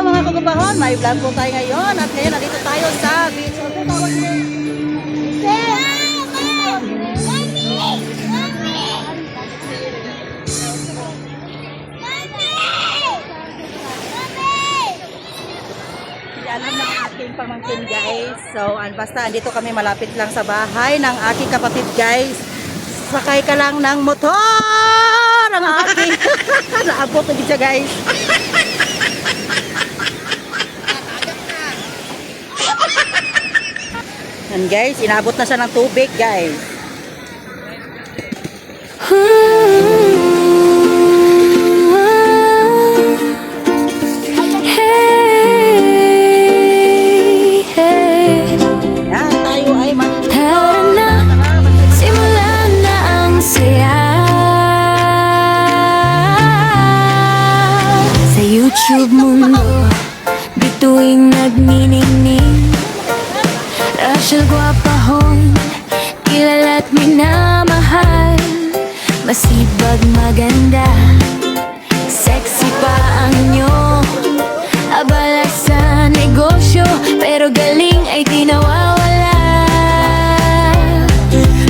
mga kagubahon, may vlog po tayo ngayon at ngayon nandito tayo sa beach. Alam ng aking pamangkin guys. So, basta andito kami malapit lang sa bahay ng aking kapatid guys. Sakay ka lang ng motor! Ang aking naabot na siya guys. Yan guys, inabot na siya ng tubig guys. YouTube mundo, bituing nagniningning. Rachel Guapahon, kilala't minamahal. Masibag maganda, sexy pa ang inyo. Abala sa negosyo, pero galing ay di nawawala.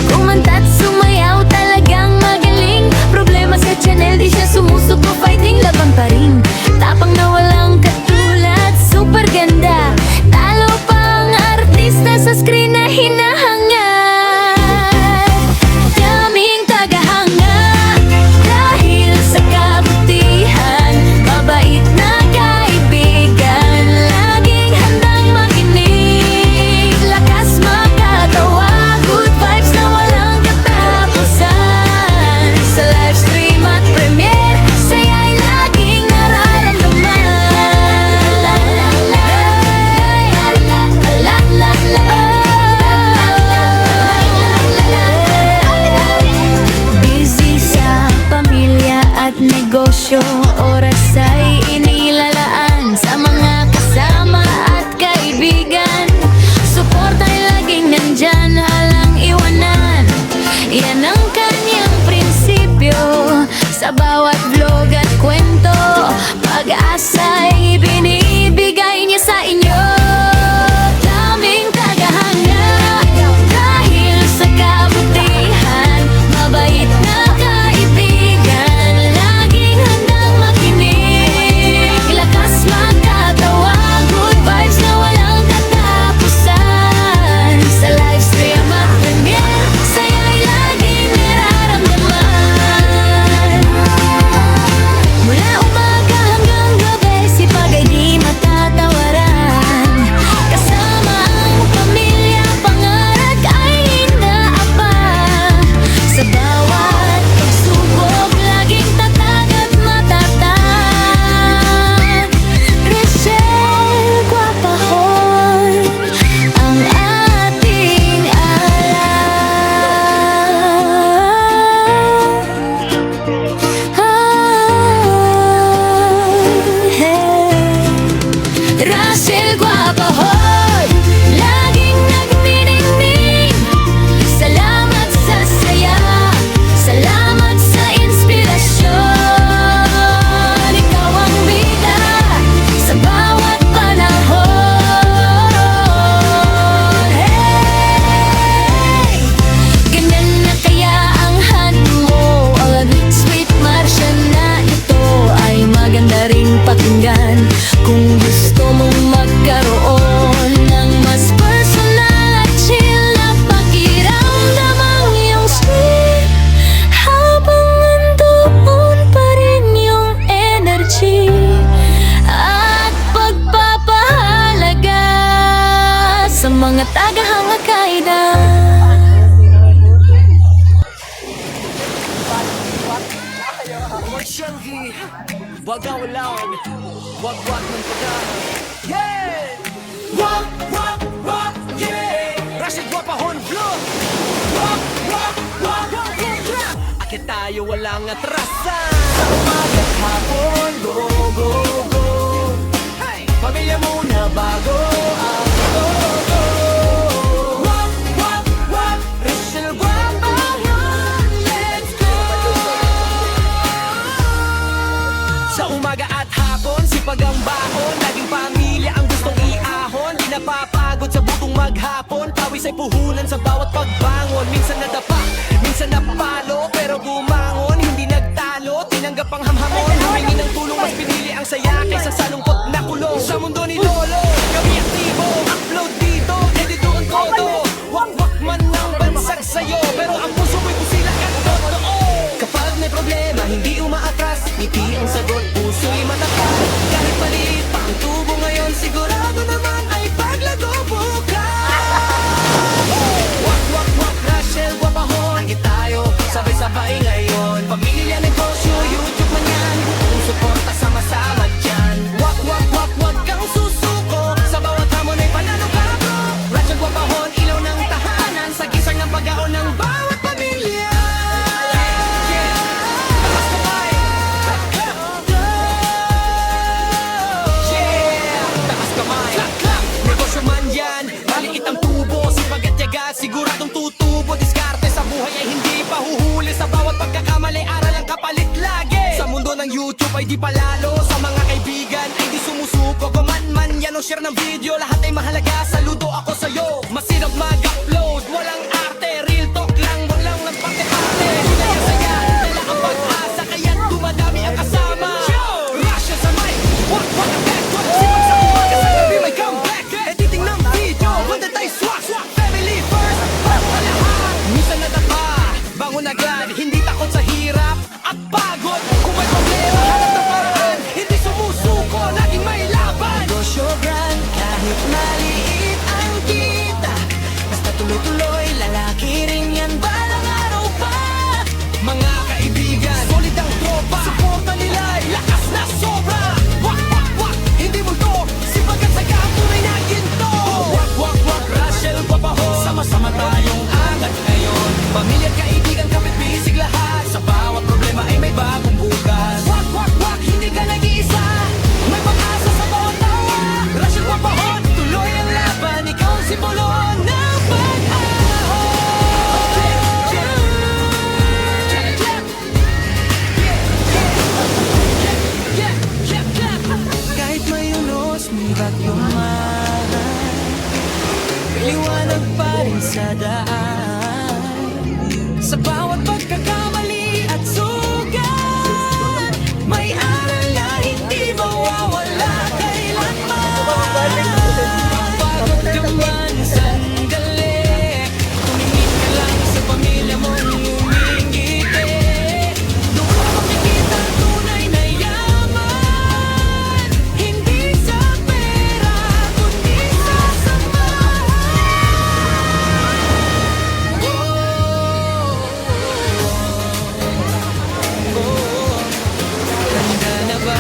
Kumanta't sumayaw, talagang magaling. Problema sa channel, di siya sumusuko. Fighting laban pa rin, tapang na walang katulad. Super ganda, talo pang artista sa screen na hinahangad. Daming tagahanga dahil sa kabutihan. Mabait na kaibigan, laging handang makinig. Lakas makatawa, good vibes na walang katapusan. Sa live stream at premiere, saya'y laging nararamdaman. La la la, la la la la. Busy sa pamilya at negosyo, oras ay inilalaan sa mga kasama at kaibigan. Suporta ay laging nandyan, halang iwanan. Yan ang kanyang prinsipyo sa bawat vlog at kwento. Pag-asa ay binibigay niya sa inyo. Daming tagahanga dahil sa kabutihan. Mabait na kaibigan, laging handang makinig. Lakas magkatawa, good vibes na walang katapusan. Sa live stream at premiere, saya'y laging nararamdaman. Mula umaga hanggang gabi, sipag ay di matatawaran. Kasama ang pamilya, pangarap ay inaabang. Sa bawat pagsubok, laging tatag at matatag. Rachel Guapahon, ang ating Rachel Guapahon, laging nagniningning. Salamat sa saya, salamat sa inspirasyon. Ikaw ang bida sa bawat panahon. Hey! Ganyan na kaya ang hando mo, ang sweet Martian na ito ay maganda ring pakinggan. Kung gusto mong magkaroon ng mas personal at chill na pakiramdam ang iyong sweet, habang nandoon pa rin yung energy at pagpapahalaga sa mga tagahanga kaidan. Masyanggi, wagawalan, wagwag ng pagkahan. Yeah! Wag, wag, wag, yeah! Rachel Guapahon vlog! Wag, wag, wag, yeah! Akit tayo walang atrasan. Sa umagat hapon, go, go, go. Hey! Pamilya muna bago ang go, go. Wag, wag, wag, Rachel Guapahon, let's go! Sa umaga at hapon, sipag ang baon, laging napapagod sa butong maghapon. Pawis ay puhunan sa bawat pagbangon. Minsan nadapa, minsan napalo, pero bumangon, hindi nagtalo. Tinanggap ang hamhamon, humingi ng tulong, mas pinili ang saya kaysa sa lungkot na kulong. Sa mundo ni Lolo, kami aktibo, upload dito, edito ang todo. Wak-wak man ang bansag sa'yo, pero ang puso mo'y kusila at totoo. Kapag may problema, hindi umaatras, ngiti ang sagot, puso'y matapat. Kahit maliit pa ang tubo ngayon, sigurado naman ay paglago bukas. Wak, wak, wak, Rachel, Guapahon, lagi tayo, sabay-sabay ngayon. Pamilya, negosyo, YouTube man yan, kung suporta sama-sama dyan. Wak, wak, wak, wag kang susuko, sa bawat hamon ay panalo ka bro. Rachel, Guapahon, ilaw ng tahanan, sa gisang ng pag-aon ng bawat pamilya. Taas kamay. Yeah, taas kamay. Negosyo man yan, maliit ang tubo, sipag at tiyaga, siguradong tutubo. Diskarte sa buhay ay hindi pahuhuli, sa bawat pagkakamali, aral ang kapalit lagi. Sa mundo ng YouTube ay di palalo, sa mga kaibigan ay di sumusuko. Kuman yan o share ng video, lahat ay mahalaga, saludo ako sa'yo. Masinag mag-upload, walang arte, real talk lang, walang nagparte-parte. Dala ang saya, dala ang pag-asa, kaya dumadami ang kasama. Russia sa mic, wak wak ang back, wak sipag sa umaga, sa gabi may comeback. Editing ng video, banda tayo swak, swak, family first, bago ang lahat. Minsan nadapa, bangon agad, hindi takot sa hirap at pagod. Kung may problema, hanap ng paraan, hindi sumusuko, laging may laban. Negosyo brand, kahit maliit ang kita, basta tuloy-tuloy, lalaki rin yan, balang araw pa. Mga kaibigan, solid ang tropa, suporta nila'y lakas na sobra. Wak, wak, wak, hindi multo, sipag at saga ang tunay na ginto. Wak, wak, wak, Rachel, Guapahon, sama-sama tayong angat ngayon. Pamilya at kaibigan, kapit bisig lahat, sa bawat problema ay may bagong bukas. Wak, wak, wak, hindi ka nag-iisa, may pag-asa sa bawat tawa. Rachel, Guapahon, tuloy ang laban, ikaw ang simbolo ng pag-ahon. Kahit may unos, may bagyong mahal, liwanag pa rin sa daan. Sa bawat pagkakamali at sugat, may aral na hindi mawawala kailanman. Pagod ka man sandali, tumingin ka lang sa pamilya mong umingiti. Doon mo makikita ang tunay na yaman, hindi sa pera, kundi sa samahan. Handa na ba?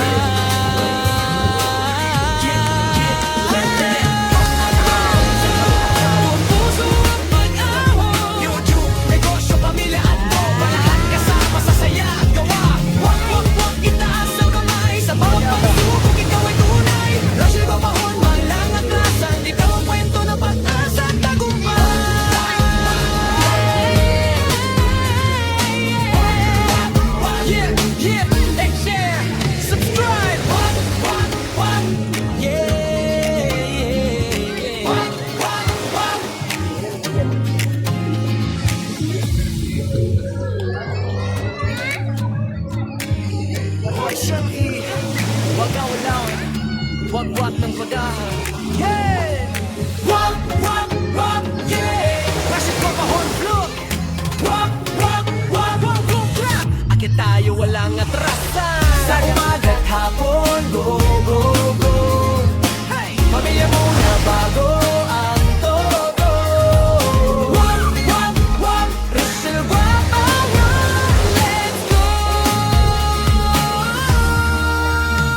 Buong puso ang pag-ahon, YouTube, negosyo, pamilya at tropa, lahat kasama sa saya at gawa. Wak, wak, wak, itaas ang kamay, sa bawat pagsubok ikaw ay tunay. Rachel, Guapahon, malang atrasan, ikaw ang kwento ng pag-asa at tagumpay. Yeah, yeah, and share, subscribe. Wak, wak, wak. Yeah, yeah. Wak, wak, wak. Hoy, Shanky, wag ka ulawin, wag-wag ng pag-ahon. Yeah! Wag, wag, wag, yeah! Rachel, Guapahon, vlog! Wag, wag, wag, wag, wag, clap! Akit tayo walang atrasan, sa umaga't hapon, go, go, go. Hey! Pamilya muna bago ang todo. Wag, wag, wag, Rachel, Guapahon, let's go!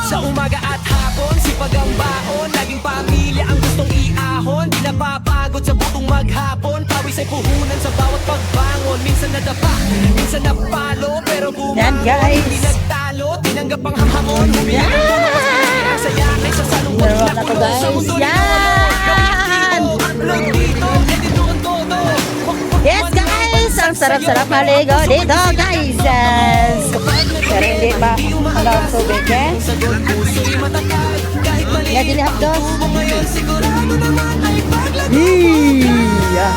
Sa umaga at hapon, sipag ang baon, laging pamilya ang gustong iahon. Di napapagod sa butong maghapon, pawis ay puhunan sa bawat pagbangon. Minsan nadapa, minsan napalo, pero bumangon, Yan, guys. hindi nagtalo. Tinanggap ang hamhamon, humingi ng tulong, mas pinili ang saya kaysa sa lungkot Dalawa na na to, kulong. Sa guys. mundo ni Yan. Lolo, kami aktibo, upload dito, edito ang todo. Wak, wak, Yes man guys, ang ang bansag sarap-sarap sa'yo, maligo pero dito ang guys. puso Pero hindi pa ano ang tubig eh. Sagot puso'y matatag, kahit mali Nga dili hapdos. tubo ngayon sigurado naman ay paglaki Yeah.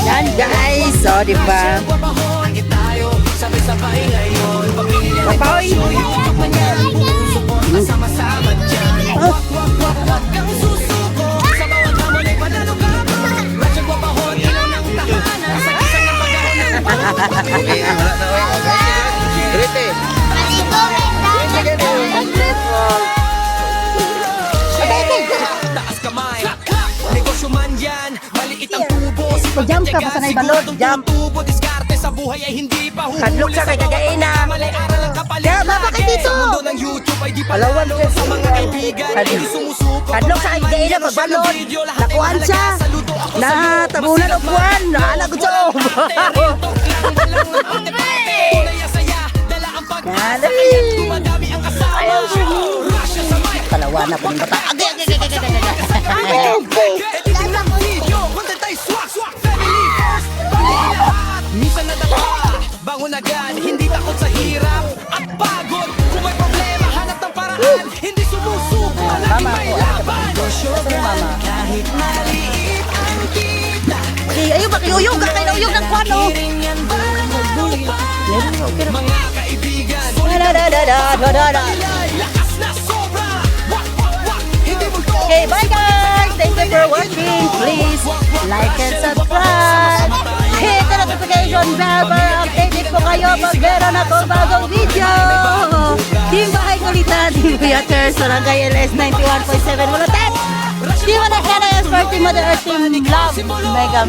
Yan guys, so di ba? Papahon tayo, sabay-sabay ngayon Pamilya ay Papoy. YouTube man yan Suporta sama-sama dyan Wak, wak, wak, wak kang susuko Sa bawat hamon ay panalo ka mo Ratchet Papahon, ilaw ng tahanan Sa kisang ng paghahanan Taas kamay Negosyo man yan Maliit ang tubo Jump ka, basta na ibalot, jump. Tubo, diskarte sa buhay ay hindi pa huhuli Kadlok ka kay kagaina. Mali aral ang kapalit Kaya baba ka dito. Sa mundo ng YouTube ay di Palawan palalo ka. Sa mga kaibigan ay di sumusuko Kadlok sa kagaina pagbalot. Nakuan siya. Natabunan og buwan. Naala ko sa Dumadami ang kasama Russia sa mic Kalawa na po ng bata. Editing ng video Content ay swak, swak, family first Pamilya lahat Minsan nadapa Bangon agad Hindi takot sa hirap At pagod Kung may problema Hanap ng paraan Hindi sumusuko Lagi may laban Kahit maliit ang kita Ayun ba, kayuyog ka, kayuyog ng kwan, oh. Hiringan ba Mga kaibigan Lakas na sobra Wak, wak, wak Hindi multo Okay, bye guys! Thank you for watching. Please like and subscribe. Hit the notification bell para updated po kayo pag meron akong bagong video. Team Bahay Kulitan, Team Kuyaters, Barangay LS 91.7 Mulutet. Team Anakana Esper, Team Mother Earth, Team Love.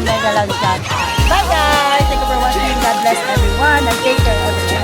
Mega lang dyan. Bye guys! Thank you for watching. God bless everyone and take care of yourself.